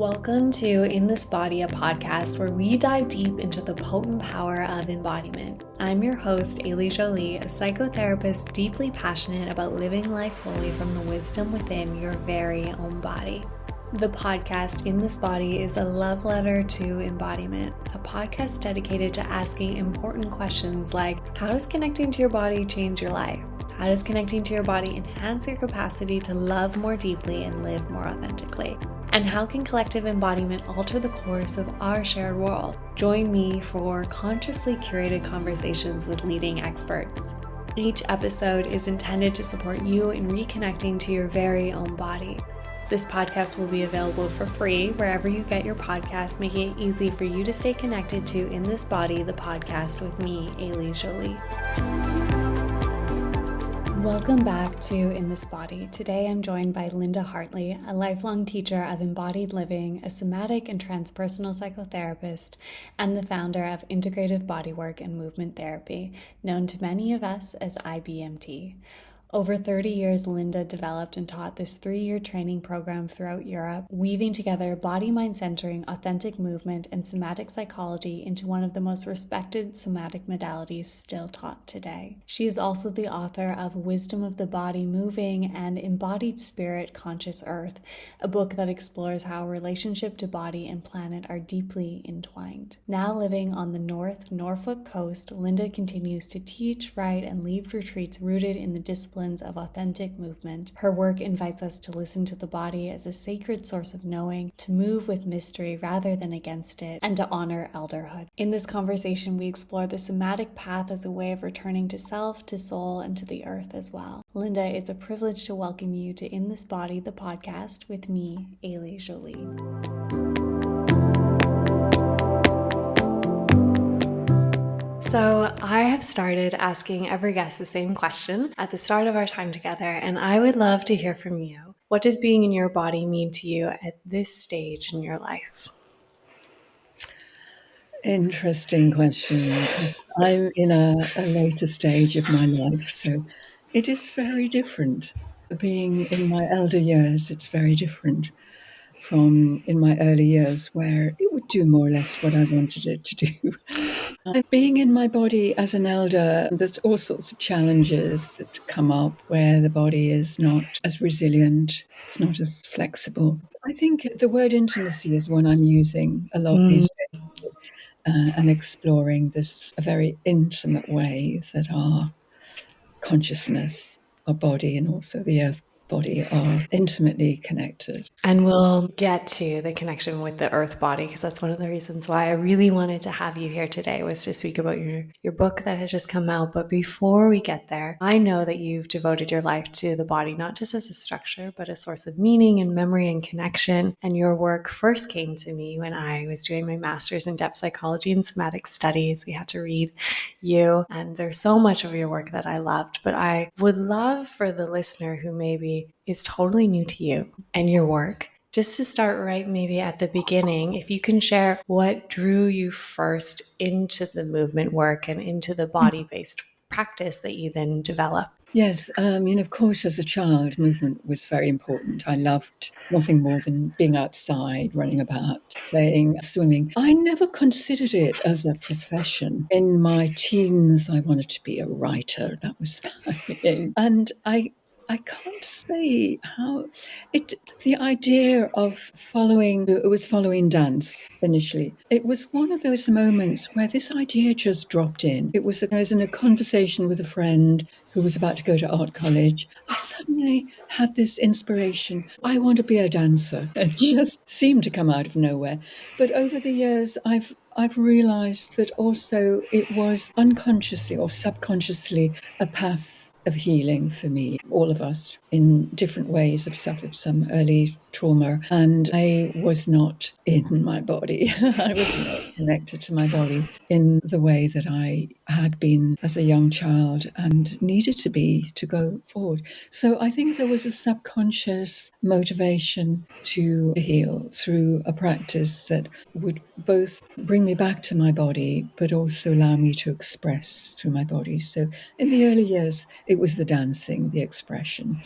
Welcome to In This Body, a podcast where we dive deep into the potent power of embodiment. I'm your host, Ailey, Jolie, a psychotherapist deeply passionate about living life fully from the wisdom within your very own body. The podcast In This Body is a love letter to embodiment, a podcast dedicated to asking important questions like, how does connecting to your body change your life? How does connecting to your body enhance your capacity to love more deeply and live more authentically? And how can collective embodiment alter the course of our shared world? Join me for consciously curated conversations with leading experts. Each episode is intended to support you in reconnecting to your very own body. This podcast will be available for free wherever you get your podcasts, making it easy for you to stay connected to In This Body, the podcast with me, Ailey Jolie. Welcome back to In This Body. Today I'm joined by Linda Hartley, a lifelong teacher of embodied living, a somatic and transpersonal psychotherapist, and the founder of Integrative Bodywork and movement therapy, known to many of us as IBMT. Over 30 years, Linda developed and taught this 3-year training program throughout Europe, weaving together body-mind centering, authentic movement, and somatic psychology into one of the most respected somatic modalities still taught today. She is also the author of Wisdom of the Body Moving and Embodied Spirit, Conscious Earth, a book that explores how relationship to body and planet are deeply entwined. Now living on the North Norfolk coast, Linda continues to teach, write, and lead retreats rooted in the discipline of authentic movement. Her work invites us to listen to the body as a sacred source of knowing, to move with mystery rather than against it, and to honor elderhood. In this conversation, we explore the somatic path as a way of returning to self, to soul, and to the earth as well. Linda, it's a privilege to welcome you to In This Body, the podcast, with me, Ailey Jolie. So I have started asking every guest the same question at the start of our time together, and I would love to hear from you. What does being in your body mean to you at this stage in your life? Interesting question. I'm in a later stage of my life, so it is very different. Being in my elder years, it's very different from in my early years where it would do more or less what I wanted it to do. Being in my body as an elder, there's all sorts of challenges that come up where the body is not as resilient, it's not as flexible. I think the word intimacy is one I'm using a lot these days. And exploring this a very intimate way that our consciousness, our body, and also the earth body are intimately connected. And we'll get to the connection with the earth body, because that's one of the reasons why I really wanted to have you here today, was to speak about your book that has just come out. But before we get there, I know that you've devoted your life to the body, not just as a structure, but a source of meaning and memory and connection. And your work first came to me when I was doing my master's in depth psychology and somatic studies. We had to read you, and there's so much of your work that I loved. But I would love for the listener who maybe is totally new to you and your work, just to start right maybe at the beginning, if you can share what drew you first into the movement work and into the body-based practice that you then developed. Yes, of course, as a child, movement was very important. I loved nothing more than being outside, running about, playing, swimming. I never considered it as a profession. In my teens, I wanted to be a writer. That was my aim. And I can't say how the idea of following dance initially. It was one of those moments where this idea just dropped in. I was in a conversation with a friend who was about to go to art college. I suddenly had this inspiration. I want to be a dancer. It just seemed to come out of nowhere. But over the years, I've realized that also it was unconsciously or subconsciously a path of healing for me. All of us in different ways have suffered some early trauma, and I was not in my body. I was not connected to my body in the way that I had been as a young child and needed to be to go forward. So I think there was a subconscious motivation to heal through a practice that would both bring me back to my body, but also allow me to express through my body. So in the early years, it was the dancing, the expression.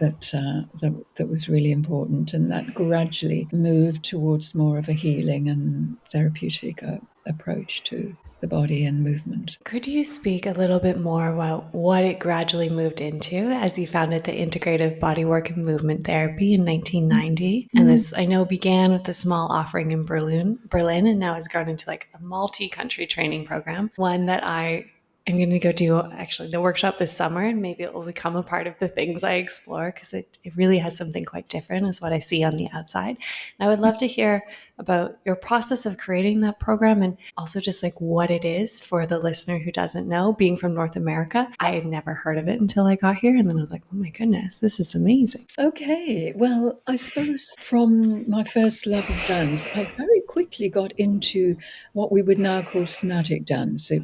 that was really important, and that gradually moved towards more of a healing and therapeutic approach to the body and movement. Could you speak a little bit more about what it gradually moved into as you founded the Integrative Bodywork and Movement Therapy in 1990? And this, I know, began with a small offering in Berlin, and now has grown into like a multi-country training program, one that I'm going to go do actually the workshop this summer, and maybe it will become a part of the things I explore, because it really has something quite different as what I see on the outside. And I would love to hear about your process of creating that program, and also just like what it is for the listener who doesn't know. Being from North America, I had never heard of it until I got here, and then I was like, oh my goodness, this is amazing. Okay, well, I suppose from my first love of dance, I very quickly got into what we would now call somatic dance. The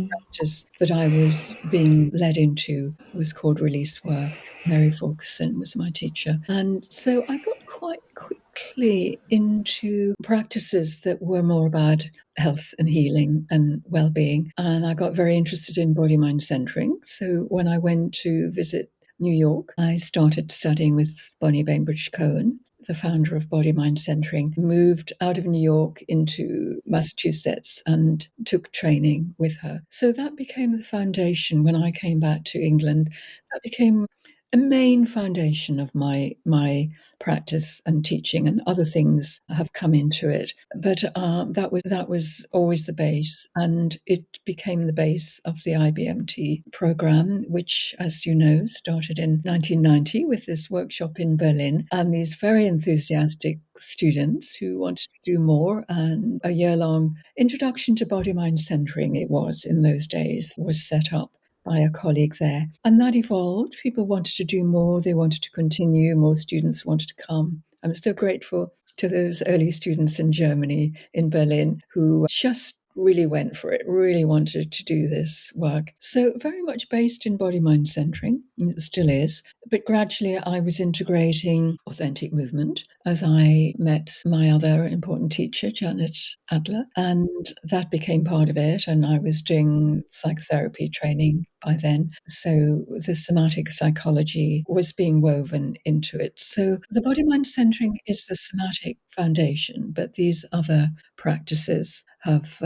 practice that I was being led into was called release work. Mary Fulkerson was my teacher. And so I got quite quickly into practices that were more about health and healing and well-being. And I got very interested in body-mind centering. So when I went to visit New York, I started studying with Bonnie Bainbridge Cohen, the founder of Body Mind Centering, moved out of New York into Massachusetts and took training with her. So that became the foundation when I came back to England. That became a main foundation of my practice and teaching, and other things have come into it. But that was always the base, and it became the base of the IBMT program, which, as you know, started in 1990 with this workshop in Berlin, and these very enthusiastic students who wanted to do more, and a year-long introduction to body mind centering, it was in those days, was set up by a colleague there. And that evolved. People wanted to do more, they wanted to continue, more students wanted to come. I'm still grateful to those early students in Germany, in Berlin, who just really went for it, really wanted to do this work. So very much based in body mind centering, it still is. But gradually I was integrating authentic movement as I met my other important teacher, Janet Adler, and that became part of it. And I was doing psychotherapy training by then. So the somatic psychology was being woven into it. So the body mind centering is the somatic foundation, but these other practices have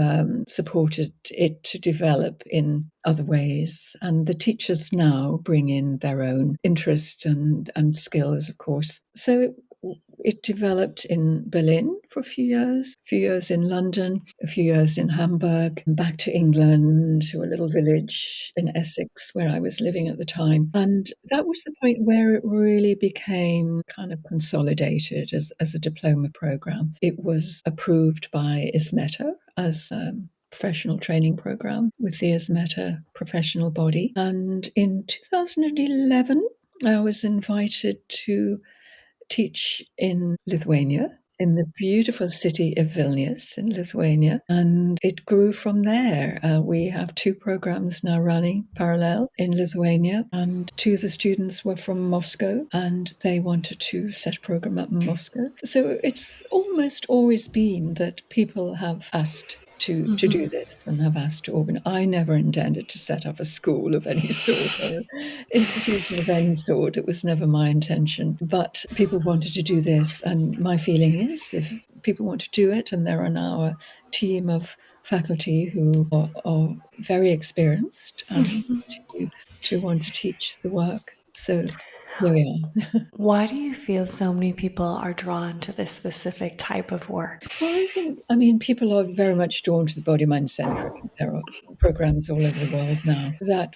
supported it to develop in other ways. And the teachers now bring in their own interest and skills, of course. So it developed in Berlin for a few years in London, a few years in Hamburg, and back to England, to a little village in Essex where I was living at the time. And that was the point where it really became kind of consolidated as a diploma program. It was approved by ISMETA as a professional training program with the ISMETA professional body. And in 2011, I was invited to teach in Lithuania, in the beautiful city of Vilnius in Lithuania. And it grew from there. We have 2 programs now running parallel in Lithuania, and 2 of the students were from Moscow, and they wanted to set a program up in Moscow. So it's almost always been that people have asked to do this and have asked to organize. I never intended to set up a school of any sort or institution of any sort. It was never my intention. But people wanted to do this, and my feeling is if people want to do it, and there are now a team of faculty who are very experienced and to want to teach the work. So here we are. Why do you feel so many people are drawn to this specific type of work? Well, I mean, people are very much drawn to the body mind centric. There are programs all over the world now that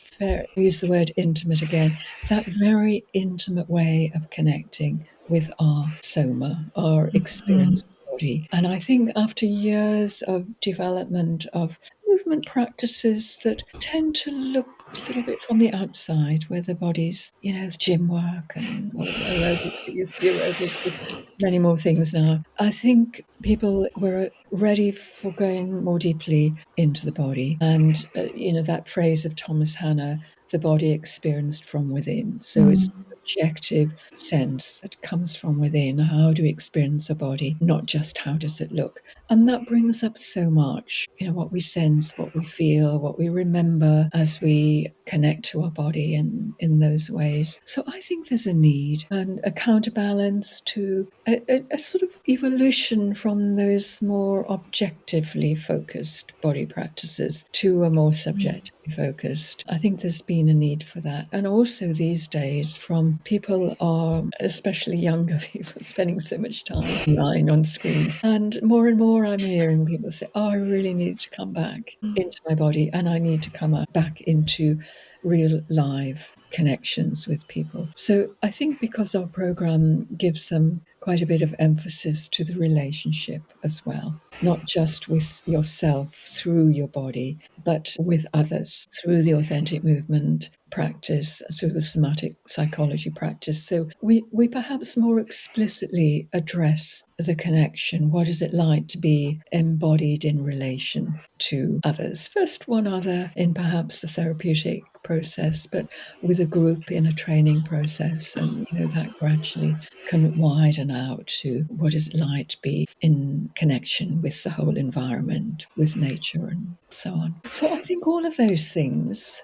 use the word intimate again, that very intimate way of connecting with our soma, our experience body. And I think after years of development of movement practices that tend to look a little bit from the outside, where the body's, gym work and all the aerobics, it used to be aerobics, but many more things now. I think people were ready for going more deeply into the body. And, that phrase of Thomas Hanna, the body experienced from within. So it's objective sense that comes from within. How do we experience a body, not just how does it look? And that brings up so much, what we sense, what we feel, what we remember as we connect to our body in those ways. So I think there's a need and a counterbalance to a sort of evolution from those more objectively focused body practices to a more subjectively focused. I think there's been a need for that. And also these days, from people are, especially younger people, spending so much time online on screens. And more I'm hearing people say, oh, I really need to come back into my body and I need to come back into real live connections with people. So I think because our program gives them quite a bit of emphasis to the relationship as well, not just with yourself through your body, but with others through the authentic movement practice, through the somatic psychology practice. So we perhaps more explicitly address the connection. What is it like to be embodied in relation to others? First, one other in perhaps the therapeutic process, but with a group in a training process. And, that gradually can widen out to what is it like to be in connection with the whole environment, with nature and so on. So I think all of those things,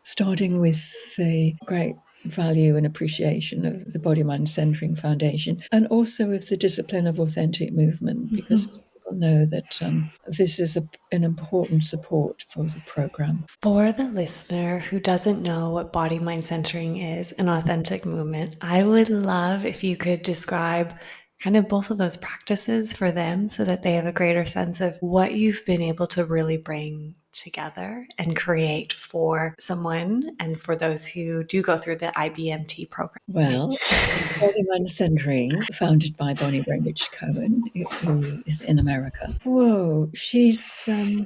starting with the great value and appreciation of the Body Mind Centering Foundation, and also with the discipline of authentic movement, because people know that this is an important support for the program. For the listener who doesn't know what body mind centering is and authentic movement, I would love if you could describe kind of both of those practices for them so that they have a greater sense of what you've been able to really bring together and create for someone and for those who do go through the IBMT program. Well, Body Mind Centering, founded by Bonnie Greenwich Cohen, who is in America. Whoa, she's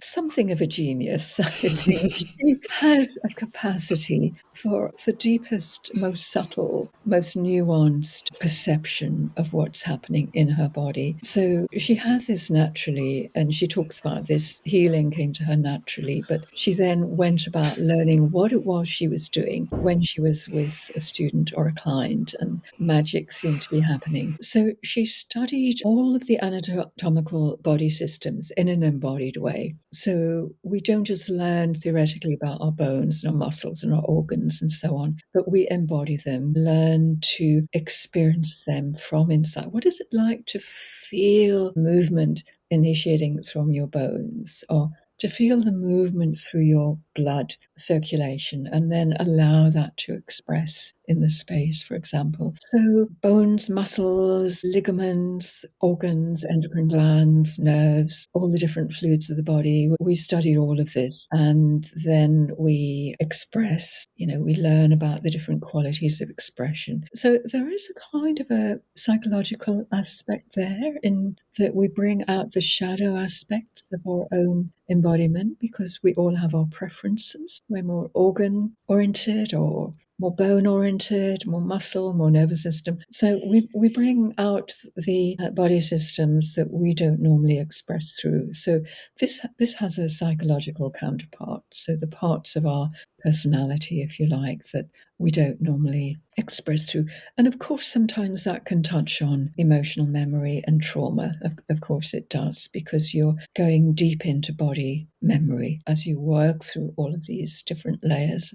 something of a genius, I think. She has a capacity for the deepest, most subtle, most nuanced perception of what's happening in her body. So she has this naturally, and she talks about this healing came to her naturally, but she then went about learning what it was she was doing when she was with a student or a client, and magic seemed to be happening. So she studied all of the anatomical body systems in an embodied way. So we don't just learn theoretically about our bones and our muscles and our organs and so on, but we embody them, learn to experience them from inside. What is it like to feel movement initiating from your bones, or to feel the movement through your blood circulation and then allow that to express in the space, for example. So bones, muscles, ligaments, organs, endocrine glands, nerves, all the different fluids of the body. We studied all of this and then we express, we learn about the different qualities of expression. So there is a kind of a psychological aspect there in that we bring out the shadow aspects of our own embodiment because we all have our preferences. We're more organ oriented or more bone oriented, more muscle, more nervous system. So we bring out the body systems that we don't normally express through. So this has a psychological counterpart. So the parts of our personality, if you like, that we don't normally express through. And of course, sometimes that can touch on emotional memory and trauma. Of course it does, because you're going deep into body memory as you work through all of these different layers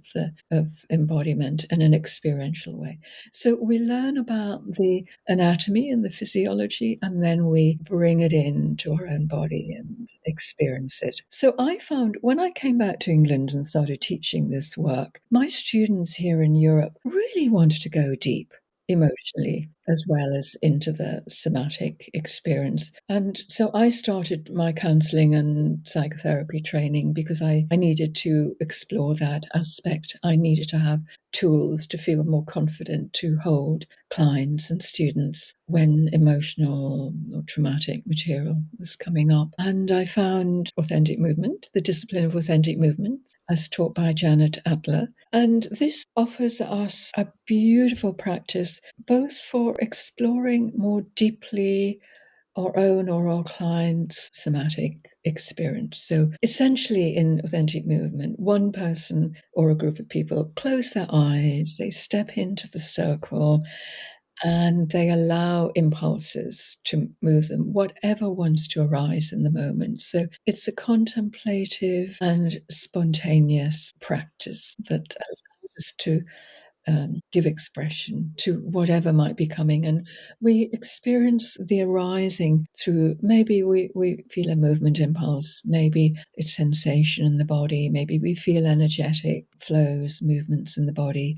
of embodiment in an experiential way. So we learn about the anatomy and the physiology, and then we bring it into our own body and experience it. So I found when I came back to England and started teaching this work, my students here in Europe really wanted to go deep emotionally as well as into the somatic experience. And so I started my counseling and psychotherapy training because I needed to explore that aspect. I needed to have tools to feel more confident to hold clients and students when emotional or traumatic material was coming up. And I found authentic movement, the discipline of authentic movement, as taught by Janet Adler. And this offers us a beautiful practice, both for exploring more deeply our own or our clients' somatic experience. So essentially in authentic movement, one person or a group of people close their eyes, they step into the circle, and they allow impulses to move them, whatever wants to arise in the moment. So it's a contemplative and spontaneous practice that allows us to give expression to whatever might be coming. And we experience the arising through, maybe we feel a movement impulse, maybe it's sensation in the body, maybe we feel energetic flows, movements in the body,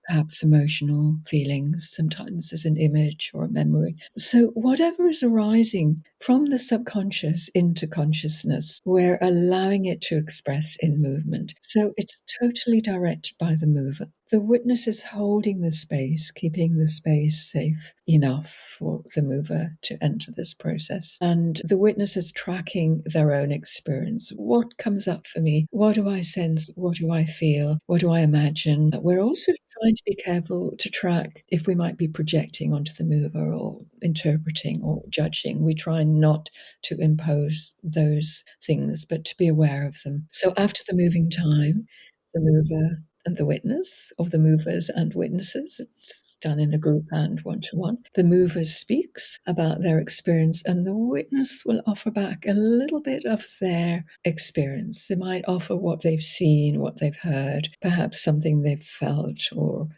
perhaps emotional feelings. Sometimes there's an image or a memory. So, whatever is arising from the subconscious into consciousness, we're allowing it to express in movement. So, it's totally directed by the mover. The witness is holding the space, keeping the space safe enough for the mover to enter this process. And the witness is tracking their own experience. What comes up for me? What do I sense? What do I feel? What do I imagine? We're also trying to be careful to track if we might be projecting onto the mover or interpreting or judging. We try not to impose those things, but to be aware of them. So after the moving time, the mover and the witness, or the movers and witnesses, it's done in a group and one-to-one. The mover speaks about their experience, and the witness will offer back a little bit of their experience. They might offer what they've seen, what they've heard, perhaps something they've felt, or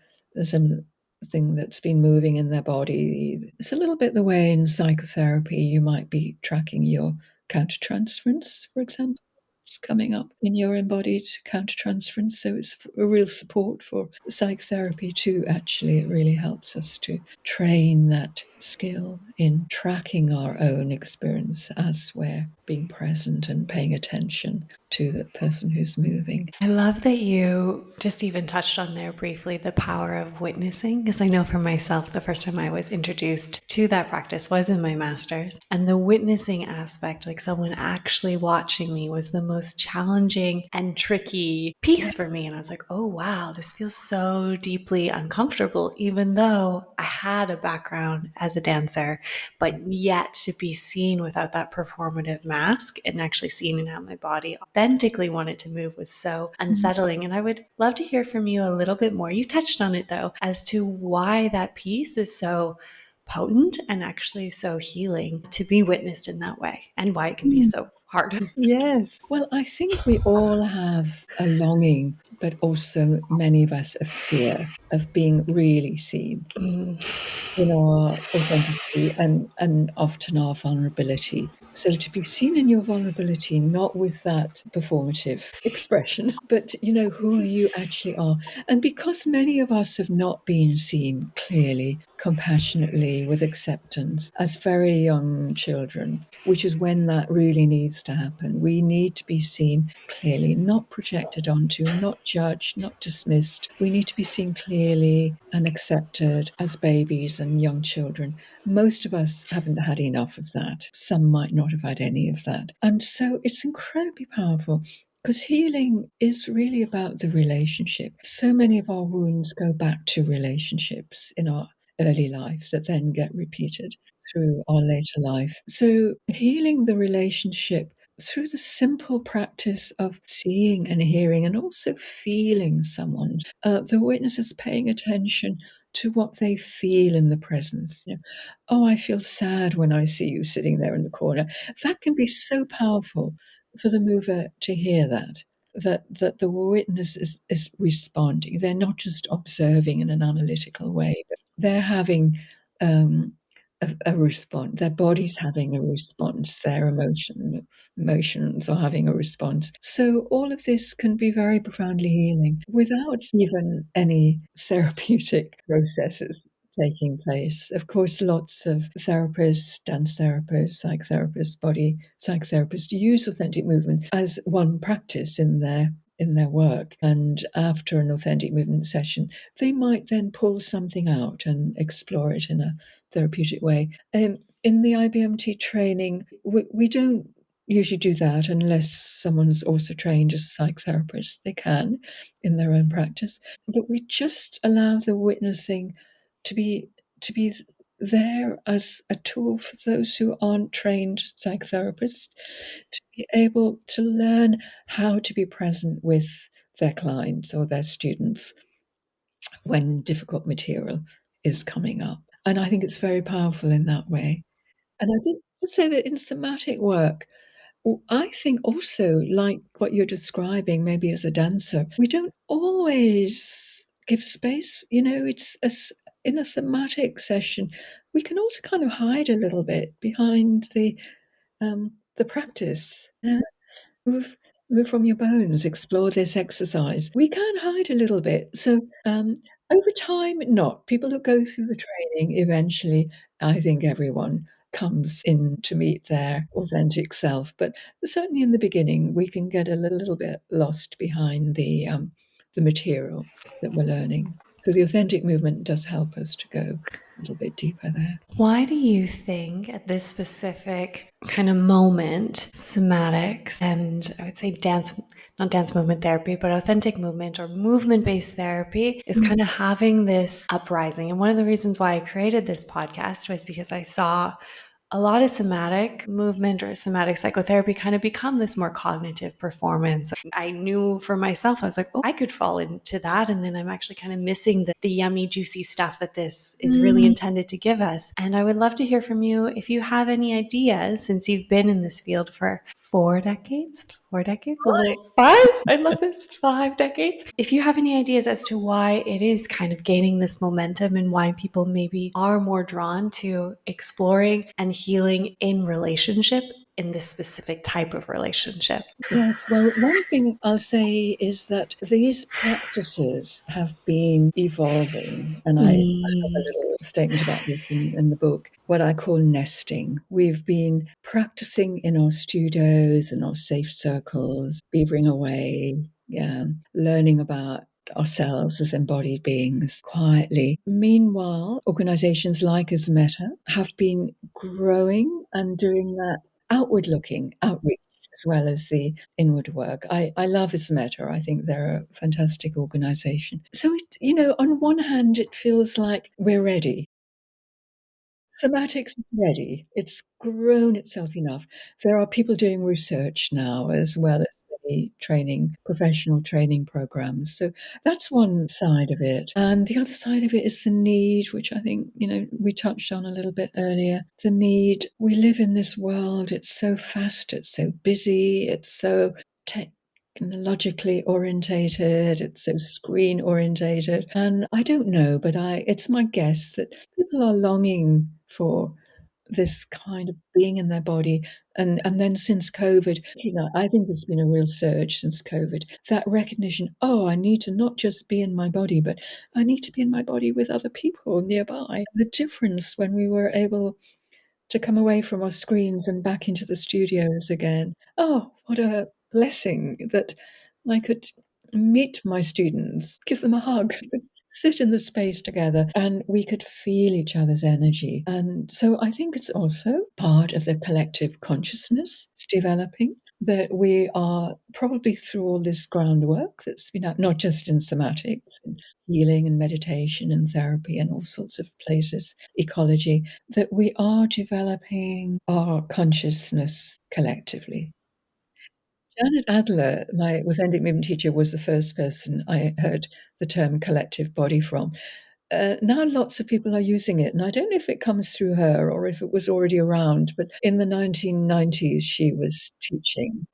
something that's been moving in their body. It's a little bit the way in psychotherapy you might be tracking your countertransference, for example. It's coming up in your embodied countertransference. So it's a real support for psychotherapy too. Actually, it really helps us to train that skill in tracking our own experience as we're being present and paying attention to the person who's moving. I love that you just even touched on there briefly the power of witnessing, because I know for myself, the first time I was introduced to that practice was in my master's. And the witnessing aspect, like someone actually watching me, was the most challenging and tricky piece for me. And I was like, oh, wow, this feels so deeply uncomfortable, even though I had a background as a dancer, but yet to be seen without that performative mask and actually seen in how my body authentically wanted to move was so unsettling. And I would love to hear from you a little bit more. You touched on it though, as to why that piece is so potent and actually so healing to be witnessed in that way, and why it can be so hard. Yes. Well, I think we all have a longing, but also many of us a fear of being really seen in our authenticity and often our vulnerability. So to be seen in your vulnerability, not with that performative expression, but who you actually are. And because many of us have not been seen clearly, compassionately, with acceptance as very young children, which is when that really needs to happen. We need to be seen clearly, not projected onto, not judged, not dismissed. We need to be seen clearly and accepted as babies and young children. Most of us haven't had enough of that. Some might not have had any of that. And so it's incredibly powerful, because healing is really about the relationship. So many of our wounds go back to relationships in our early life that then get repeated through our later life. So healing the relationship through the simple practice of seeing and hearing and also feeling someone. The witness is paying attention to what they feel in the presence. Oh, I feel sad when I see you sitting there in the corner. That can be so powerful for the mover to hear that. That the witness is responding. They're not just observing in an analytical way, but they're having a response. Their body's having a response. Their emotions are having a response. So all of this can be very profoundly healing without even any therapeutic processes taking place. Of course, lots of therapists, dance therapists, psychotherapists, body psychotherapists use authentic movement as one practice in their work. And after an authentic movement session, they might then pull something out and explore it in a therapeutic way. In the IBMT training, we don't usually do that unless someone's also trained as a psychotherapist. They can in their own practice, but we just allow the witnessing to be there as a tool for those who aren't trained psychotherapists to be able to learn how to be present with their clients or their students when difficult material is coming up. And I think it's very powerful in that way. And I think to say that in somatic work, I think also, like what you're describing, maybe as a dancer, we don't always give space. In a somatic session, we can also kind of hide a little bit behind the practice. Yeah. Move from your bones, explore this exercise. We can hide a little bit. So over time, not. People who go through the training, eventually, I think everyone comes in to meet their authentic self. But certainly in the beginning, we can get a little bit lost behind the material that we're learning. So the authentic movement does help us to go a little bit deeper there. Why do you think at this specific kind of moment, somatics and I would say not dance movement therapy, but authentic movement or movement based therapy is kind of having this uprising? And one of the reasons why I created this podcast was because I saw a lot of somatic movement or somatic psychotherapy kind of become this more cognitive performance. I knew for myself, I was like, oh, I could fall into that. And then I'm actually kind of missing the yummy, juicy stuff that this is really intended to give us. And I would love to hear from you if you have any ideas, since you've been in this field for 4 decades, a little 5. I love this, 5 decades. If you have any ideas as to why it is kind of gaining this momentum and why people maybe are more drawn to exploring and healing in relationship, in this specific type of relationship. Yes, well, one thing I'll say is that these practices have been evolving, and I have a little statement about this in the book, what I call nesting. We've been practicing in our studios and our safe circles, beavering away, learning about ourselves as embodied beings quietly. Meanwhile, organizations like As Meta have been growing and doing that outward looking outreach as well as the inward work. I love As Meta. I think they're a fantastic organization. So, on one hand, it feels like we're ready. Somatics is ready. It's grown itself enough. There are people doing research now as well as the professional training programs. So that's one side of it. And the other side of it is the need, which I think, we touched on a little bit earlier. The need, we live in this world, it's so fast, it's so busy, it's so technologically orientated, it's so screen orientated. And I don't know, but it's my guess that people are longing for this kind of being in their body. And then since COVID, I think there's been a real surge since COVID. That recognition, I need to not just be in my body, but I need to be in my body with other people nearby. The difference when we were able to come away from our screens and back into the studios again. Oh, what a blessing that I could meet my students, give them a hug, sit in the space together, and we could feel each other's energy. And so I think it's also part of the collective consciousness it's developing. That we are probably through all this groundwork that's been not just in somatics, in healing and meditation and therapy and all sorts of places, ecology, that we are developing our consciousness collectively. Janet Adler, my authentic movement teacher, was the first person I heard the term collective body from. Now lots of people are using it, and I don't know if it comes through her or if it was already around, but in the 1990s, she was teaching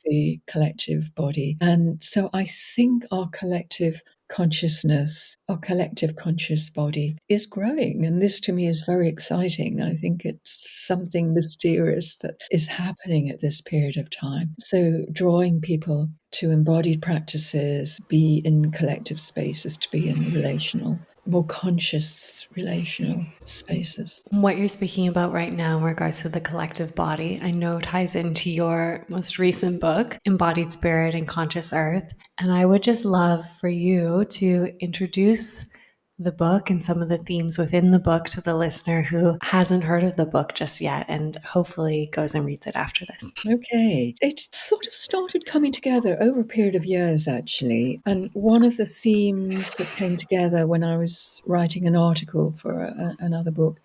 the collective body. And so I think our collective consciousness, our collective conscious body is growing. And this to me is very exciting. I think it's something mysterious that is happening at this period of time. So drawing people to embodied practices, be in collective spaces, to be in relational, more conscious relational spaces. What you're speaking about right now in regards to the collective body, I know ties into your most recent book, Embodied Spirit and Conscious Earth. And I would just love for you to introduce the book and some of the themes within the book to the listener who hasn't heard of the book just yet and hopefully goes and reads it after this. Okay. It sort of started coming together over a period of years, actually. And one of the themes that came together when I was writing an article for another book,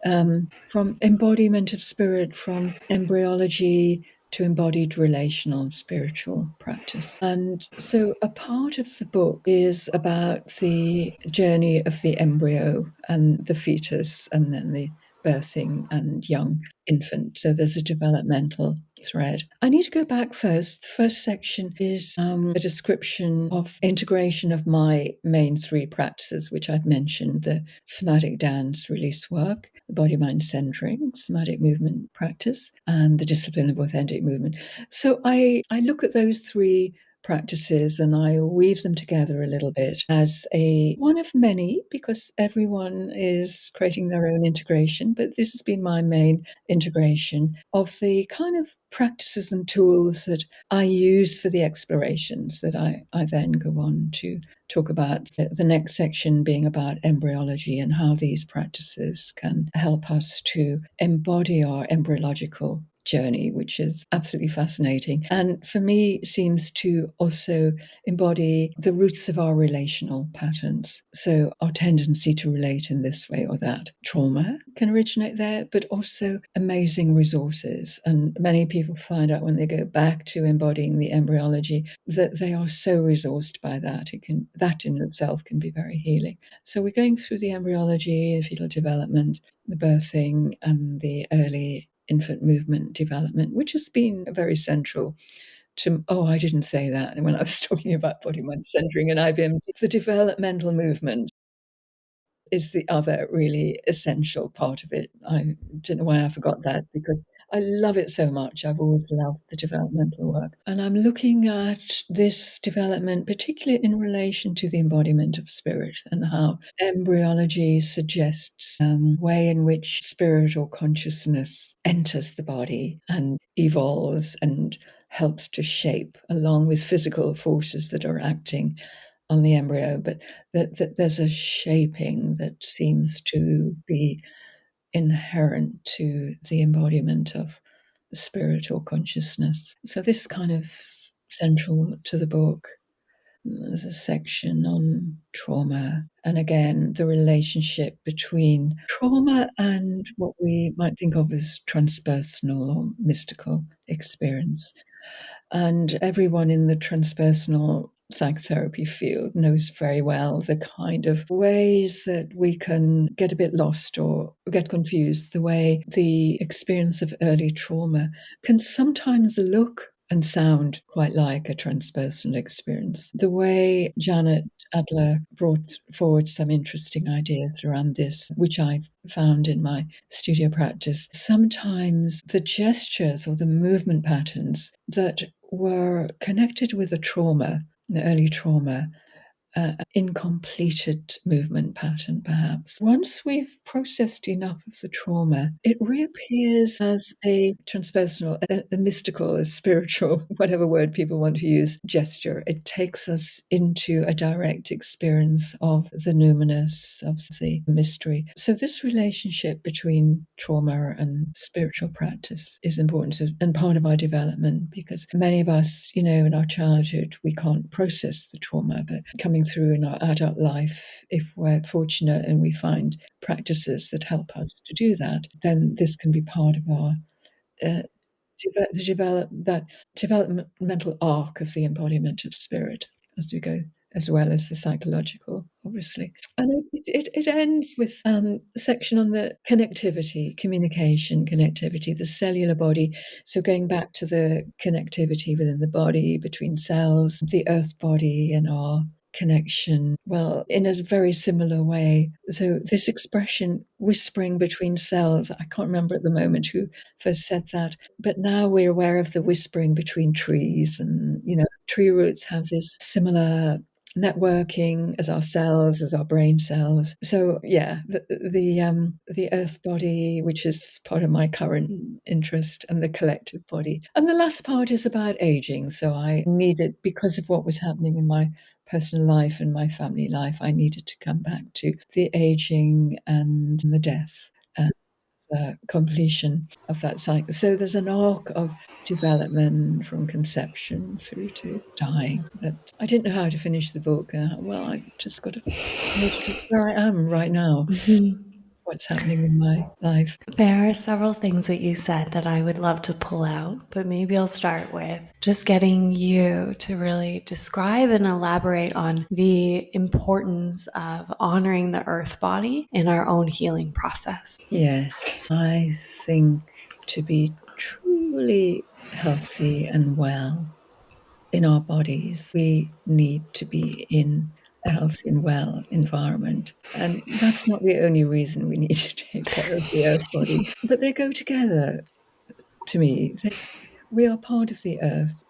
from embodiment of spirit, from embryology to embodied relational spiritual practice. And so a part of the book is about the journey of the embryo and the fetus and then the birthing and young infant. So there's a developmental thread. I need to go back first. The first section is a description of integration of my main three practices, which I've mentioned: the somatic dance release work, the body mind centering, somatic movement practice, and the discipline of authentic movement. So I look at those three practices and I weave them together a little bit as a one of many, because everyone is creating their own integration, but this has been my main integration of the kind of practices and tools that I use for the explorations that I then go on to talk about. The next section being about embryology and how these practices can help us to embody our embryological journey, which is absolutely fascinating. And for me, seems to also embody the roots of our relational patterns. So our tendency to relate in this way or that. Trauma can originate there, but also amazing resources. And many people find out when they go back to embodying the embryology that they are so resourced by that. That in itself can be very healing. So we're going through the embryology, fetal development, the birthing, and the early infant movement development, which has been very central to, I didn't say that when I was talking about body mind centering and IBM. The developmental movement is the other really essential part of it. I don't know why I forgot that, because I love it so much. I've always loved the developmental work. And I'm looking at this development, particularly in relation to the embodiment of spirit and how embryology suggests a way in which spirit or consciousness enters the body and evolves and helps to shape along with physical forces that are acting on the embryo, but that there's a shaping that seems to be inherent to the embodiment of the spirit or consciousness. So this is kind of central to the book. There's a section on trauma, and again, the relationship between trauma and what we might think of as transpersonal or mystical experience. And everyone in the transpersonal psychotherapy field knows very well the kind of ways that we can get a bit lost or get confused, the way the experience of early trauma can sometimes look and sound quite like a transpersonal experience. The way Janet Adler brought forward some interesting ideas around this, which I found in my studio practice, sometimes the gestures or the movement patterns that were connected with a trauma, the early trauma, incompleted movement pattern, perhaps. Once we've processed enough of the trauma, it reappears as a transpersonal, a mystical, a spiritual, whatever word people want to use, gesture. It takes us into a direct experience of the numinous, of the mystery. So this relationship between trauma and spiritual practice is important and part of our development, because many of us, in our childhood, we can't process the trauma, but coming through in our adult life, if we're fortunate and we find practices that help us to do that, then this can be part of our uh, that developmental arc of the embodiment of spirit as we go, as well as the psychological, obviously. And it ends with a section on the communication, connectivity, the cellular body. So going back to the connectivity within the body, between cells, the earth body and our connection, well, in a very similar way. So this expression, whispering between cells, I can't remember at the moment who first said that, but now we're aware of the whispering between trees, and tree roots have this similar networking as our cells, as our brain cells. So yeah, the earth body, which is part of my current interest, and the collective body. And the last part is about aging. So I needed, because of what was happening in my personal life and my family life, I needed to come back to the aging and the death and the completion of that cycle. So there's an arc of development from conception through to dying. But I didn't know how to finish the book. Well, I just got to finish where I am right now, what's happening in my life. There are several things that you said that I would love to pull out, but maybe I'll start with just getting you to really describe and elaborate on the importance of honoring the earth body in our own healing process. Yes, I think to be truly healthy and well in our bodies, we need to be in a healthy and well environment. And that's not the only reason we need to take care of the earth body, but they go together to me. We are part of the earth.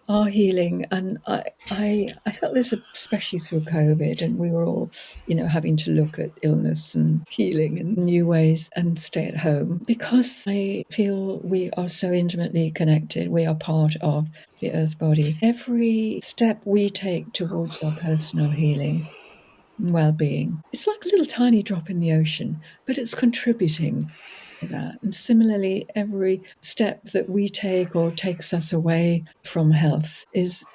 Our healing, and I felt this especially through COVID, and we were all, having to look at illness and healing in new ways and stay at home, because I feel we are so intimately connected. We are part of the earth body. Every step we take towards our personal healing and well-being, it's like a little tiny drop in the ocean, but it's contributing to that. And similarly, every step that we take or takes us away from health is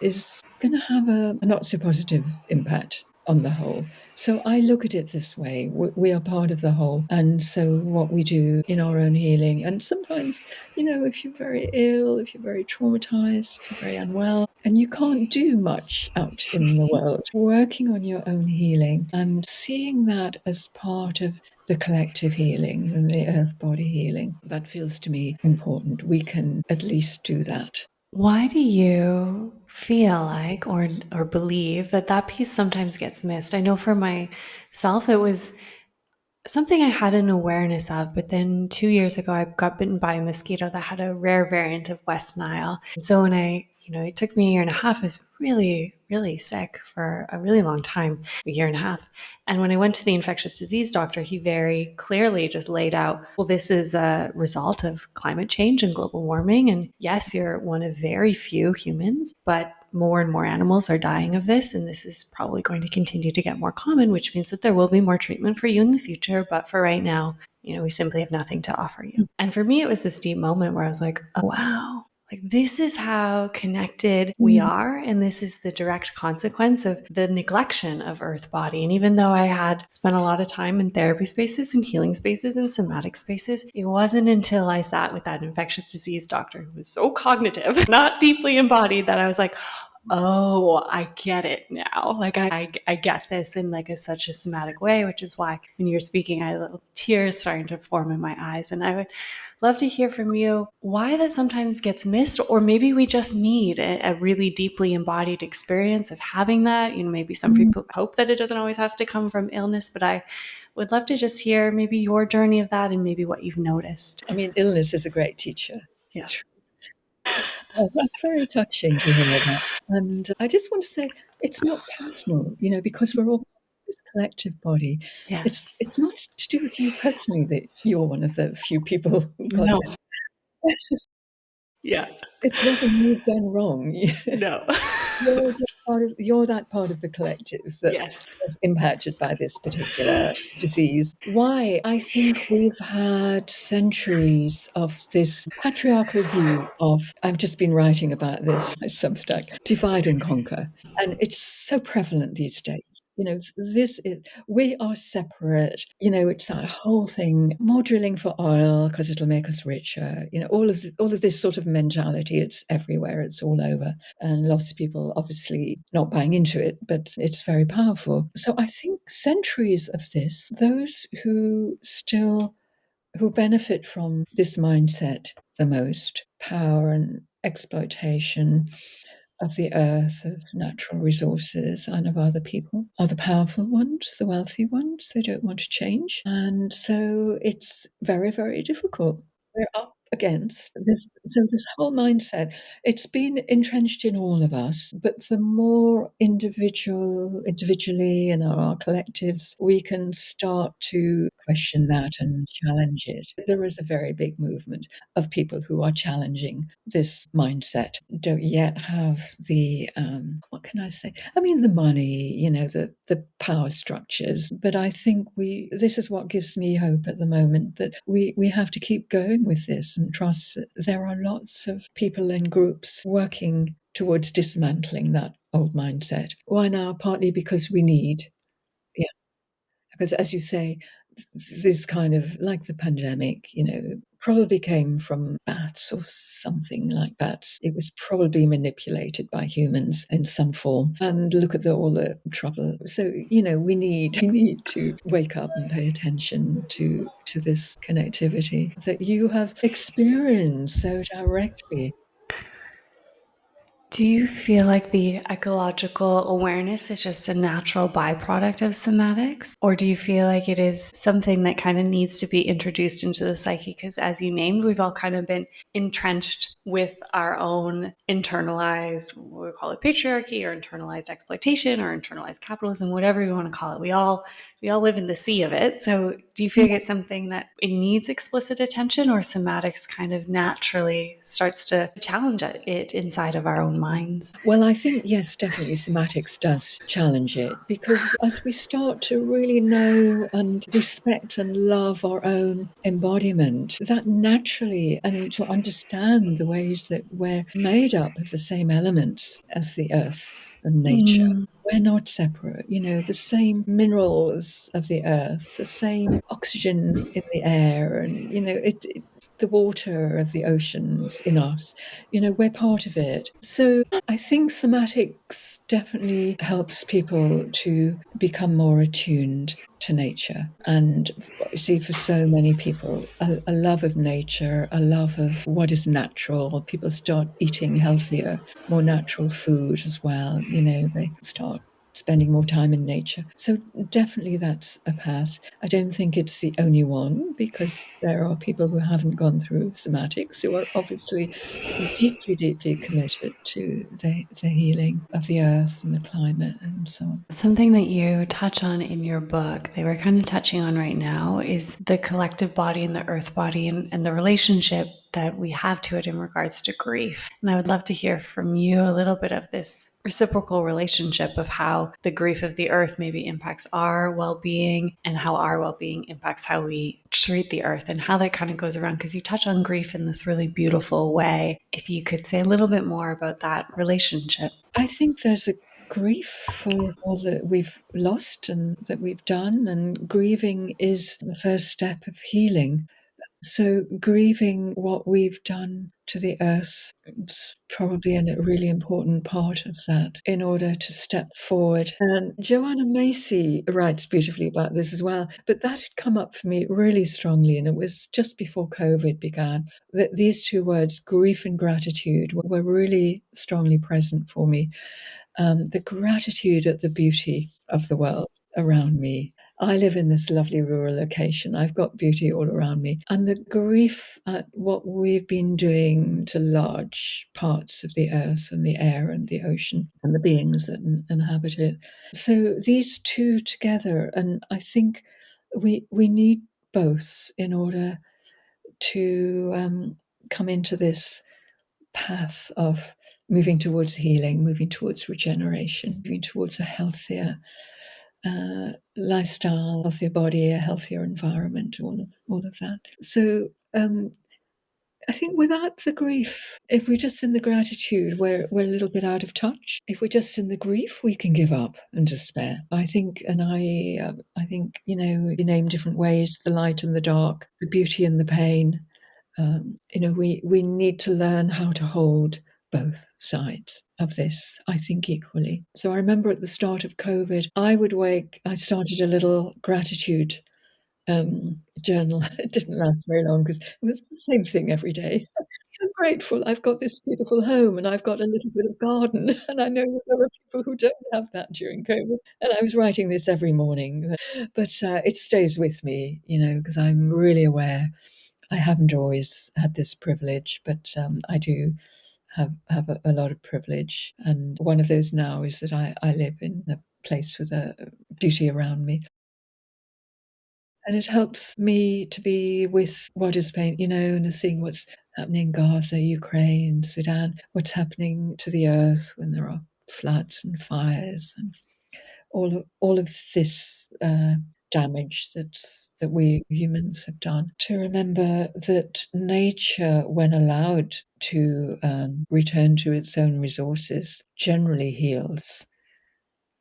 going to have a not so positive impact on the whole. So I look at it this way: we are part of the whole, and so what we do in our own healing. And sometimes, if you're very ill, if you're very traumatized, if you're very unwell, and you can't do much out in the world, working on your own healing and seeing that as part of the collective healing and the earth body healing, that feels to me important. We can at least do that. Why do you feel like or believe that that piece sometimes gets missed? I know for myself it was something I had an awareness of, but then 2 years ago, I got bitten by a mosquito that had a rare variant of West Nile. And so when it took me a year and a half, I was really, really sick for a really long time, a year and a half. And when I went to the infectious disease doctor, he very clearly just laid out, well, this is a result of climate change and global warming. And yes, you're one of very few humans, but more and more animals are dying of this, and this is probably going to continue to get more common, which means that there will be more treatment for you in the future. But for right now, we simply have nothing to offer you. And for me, it was this deep moment where I was like, oh, wow. Like, this is how connected we are. And this is the direct consequence of the neglection of earth body. And even though I had spent a lot of time in therapy spaces and healing spaces and somatic spaces, it wasn't until I sat with that infectious disease doctor who was so cognitive, not deeply embodied, that I was like, oh, I get it now. Like, I get this in like such a somatic way, which is why when you're speaking, I had little tears starting to form in my eyes. And I would love to hear from you why that sometimes gets missed, or maybe we just need a really deeply embodied experience of having that. Maybe some people hope that it doesn't always have to come from illness, but I would love to just hear maybe your journey of that and maybe what you've noticed. I mean, illness is a great teacher. Yes. Oh, that's very touching to hear that. And I just want to say, it's not personal, because we're all this collective body. It's Yes. it's not to do with you personally that you're one of the few people who got No. it. Yeah. It's nothing you've done wrong. No. You're that part of the collective that Yes. was impacted by this particular disease. Why? I think we've had centuries of this patriarchal view of, I've just been writing about this, my Substack, divide and conquer. And it's so prevalent these days. We are separate. It's that whole thing, more drilling for oil because it'll make us richer. All of this sort of mentality, it's everywhere, it's all over. And lots of people obviously not buying into it, but it's very powerful. So I think centuries of this, those who benefit from this mindset the most, power and exploitation of the earth, of natural resources, and of other people, are the powerful ones, the wealthy ones. They don't want to change. And so it's very, very difficult. We're up against this. So this whole mindset, it's been entrenched in all of us, but the more individually in our collectives, we can start to question that and challenge it. There is a very big movement of people who are challenging this mindset. Don't yet have the what can I say? I mean, the money, the power structures. But I think this is what gives me hope at the moment, that we have to keep going with this and trust that there are lots of people and groups working towards dismantling that old mindset. Why now? Partly because we need, yeah, because as you say, this kind of like the pandemic, probably came from bats or something like that. It was probably manipulated by humans in some form. And look at all the trouble. So, we need to wake up and pay attention to this connectivity that you have experienced so directly. Do you feel like the ecological awareness is just a natural byproduct of somatics? Or do you feel like it is something that kind of needs to be introduced into the psyche? Because as you named, we've all kind of been entrenched with our own internalized, what we call it, patriarchy, or internalized exploitation, or internalized capitalism, whatever you want to call it. We all live in the sea of it. So do you feel like it's something that it needs explicit attention, or somatics kind of naturally starts to challenge it inside of our own minds? Well, I think, yes, definitely somatics does challenge it, because as we start to really know and respect and love our own embodiment, that naturally, and to understand the ways that we're made up of the same elements as the earth and nature. Mm. We're not separate, the same minerals of the earth, the same oxygen in the air, and, the water of the oceans in us. We're part of it. So I think somatics definitely helps people to become more attuned to nature. And you see, for so many people, a love of nature, a love of what is natural. People start eating healthier, more natural food as well. They start spending more time in nature. So definitely that's a path. I don't think it's the only one, because there are people who haven't gone through somatics who are obviously deeply, deeply committed to the healing of the earth and the climate and so on. Something that you touch on in your book, they were kind of touching on right now, is the collective body and the earth body, and the relationship that we have to it in regards to grief. And I would love to hear from you a little bit of this reciprocal relationship of how the grief of the earth maybe impacts our well-being, and how our well-being impacts how we treat the earth, and how that kind of goes around, because you touch on grief in this really beautiful way. If you could say a little bit more about that relationship. I think there's a grief for all that we've lost and that we've done, and grieving is the first step of healing. So grieving what we've done to the earth is probably a really important part of that in order to step forward. And Joanna Macy writes beautifully about this as well. But that had come up for me really strongly, and it was just before COVID began, that these two words, grief and gratitude, were really strongly present for me. The gratitude at the beauty of the world around me. I live in this lovely rural location. I've got beauty all around me. And the grief at what we've been doing to large parts of the earth and the air and the ocean and the beings that inhabit it. So these two together, and I think we need both in order to come into this path of moving towards healing, moving towards regeneration, moving towards a healthier lifestyle, healthier body, a healthier environment, all of that. So I think without the grief, if we're just in the gratitude, we're a little bit out of touch. If we're just in the grief, we can give up and despair. I think, and I think you name different ways: the light and the dark, the beauty and the pain. We need to learn how to hold both sides of this, I think, equally. So I remember at the start of COVID, I started a little gratitude journal. It didn't last very long because it was the same thing every day. So grateful I've got this beautiful home and I've got a little bit of garden. And I know that there are people who don't have that during COVID. And I was writing this every morning. But it stays with me, because I'm really aware I haven't always had this privilege, but I do have a lot of privilege. And one of those now is that I live in a place with a beauty around me. And it helps me to be with what is pain, and seeing what's happening in Gaza, Ukraine, Sudan, what's happening to the earth when there are floods and fires and all of this damage that we humans have done. To remember that nature, when allowed to return to its own resources, generally heals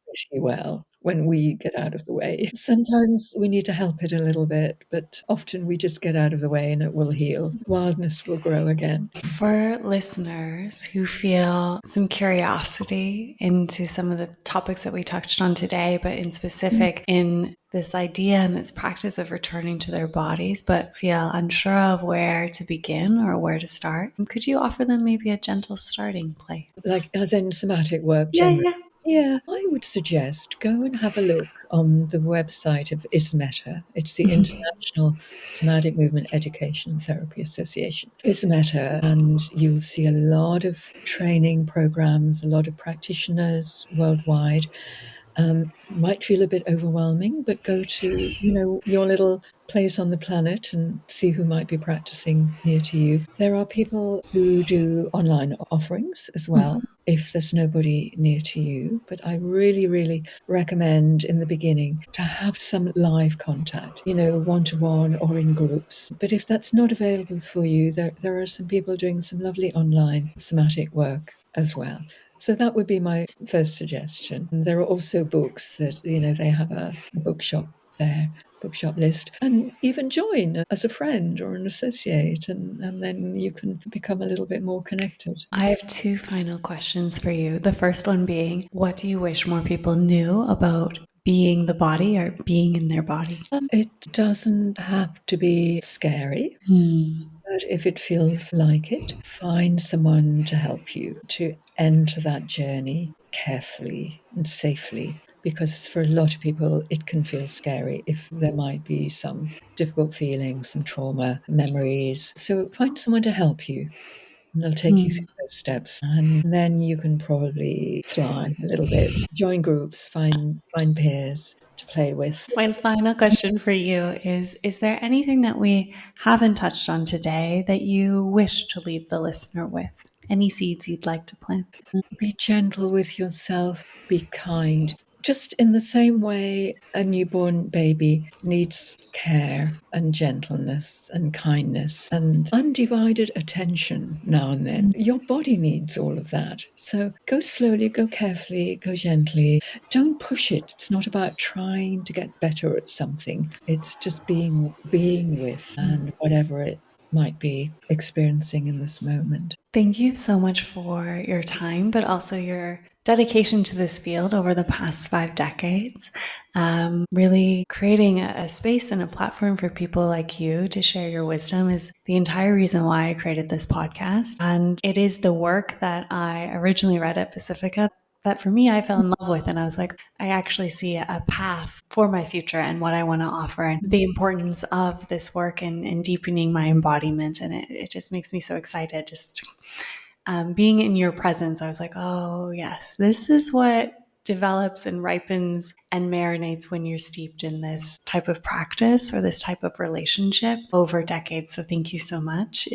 pretty well when we get out of the way. Sometimes we need to help it a little bit, but often we just get out of the way and it will heal. Wildness will grow again. For listeners who feel some curiosity into some of the topics that we touched on today, but in specific in this idea and this practice of returning to their bodies, but feel unsure of where to begin or where to start, could you offer them maybe a gentle starting place? Like as in somatic work Yeah, generally. yeah. Yeah, I would suggest go and have a look on the website of ISMETA. It's the International Somatic Movement Education and Therapy Association. ISMETA, and you'll see a lot of training programs, a lot of practitioners worldwide. Might feel a bit overwhelming, but go to, your little place on the planet and see who might be practicing near to you. There are people who do online offerings as well, if there's nobody near to you. But I really, really recommend in the beginning to have some live contact, one-to-one or in groups. But if that's not available for you, there are some people doing some lovely online somatic work as well. So that would be my first suggestion. And there are also books that, they have a bookshop there, bookshop list, and even join as a friend or an associate, and then you can become a little bit more connected. I have two final questions for you. The first one being, what do you wish more people knew about being the body or being in their body? It doesn't have to be scary. But if it feels like it, find someone to help you to enter that journey carefully and safely. Because for a lot of people, it can feel scary if there might be some difficult feelings, some trauma, memories. So find someone to help you. And they'll take you through those steps. And then you can probably fly a little bit, join groups, find peers to play with. My final question for you is there anything that we haven't touched on today that you wish to leave the listener with? Any seeds you'd like to plant? Be gentle with yourself, be kind. Just in the same way a newborn baby needs care and gentleness and kindness and undivided attention now and then, your body needs all of that. So go slowly, go carefully, go gently. Don't push it. It's not about trying to get better at something. It's just being with and whatever it might be experiencing in this moment. Thank you so much for your time, but also your dedication to this field over the past 5 decades. Really creating a space and a platform for people like you to share your wisdom is the entire reason why I created this podcast. And it is the work that I originally read at Pacifica that for me I fell in love with, and I was like, I actually see a path for my future and what I want to offer and the importance of this work and deepening my embodiment. And it just makes me so excited. Just being in your presence, I was like, oh yes, this is what develops and ripens and marinates when you're steeped in this type of practice or this type of relationship over decades. So thank you so much.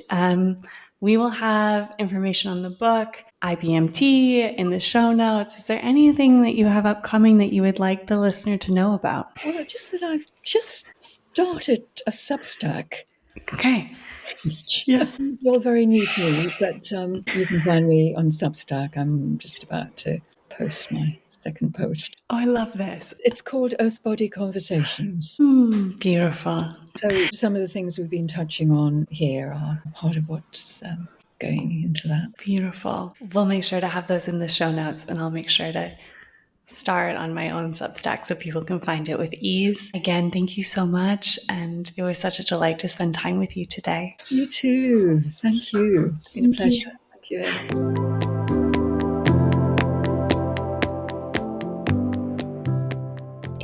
We will have information on the book, IBMT, in the show notes. Is there anything that you have upcoming that you would like the listener to know about? Well, just that I've just started a Substack. Okay. Yeah. It's all very new to me, but you can find me on Substack. I'm just about to post my second post. Oh, I love this. It's called Earth Body Conversations. Beautiful. So some of the things we've been touching on here are part of what's going into that. Beautiful. We'll make sure to have those in the show notes, and I'll make sure to start on my own Substack so people can find it with ease. Again, thank you so much. And it was such a delight to spend time with you today. You too. Thank you. It's been a pleasure. Thank you, Ailey.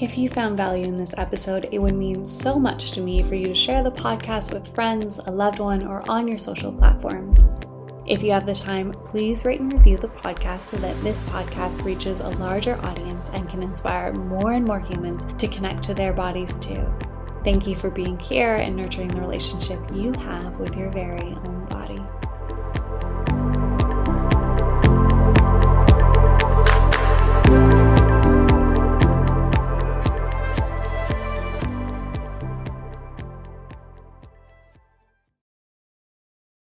If If you found value in this episode, it would mean so much to me for you to share the podcast with friends, a loved one, or on your social platforms. If you have the time, please rate and review the podcast so that this podcast reaches a larger audience and can inspire more and more humans to connect to their bodies too. Thank you for being here and nurturing the relationship you have with your very own body.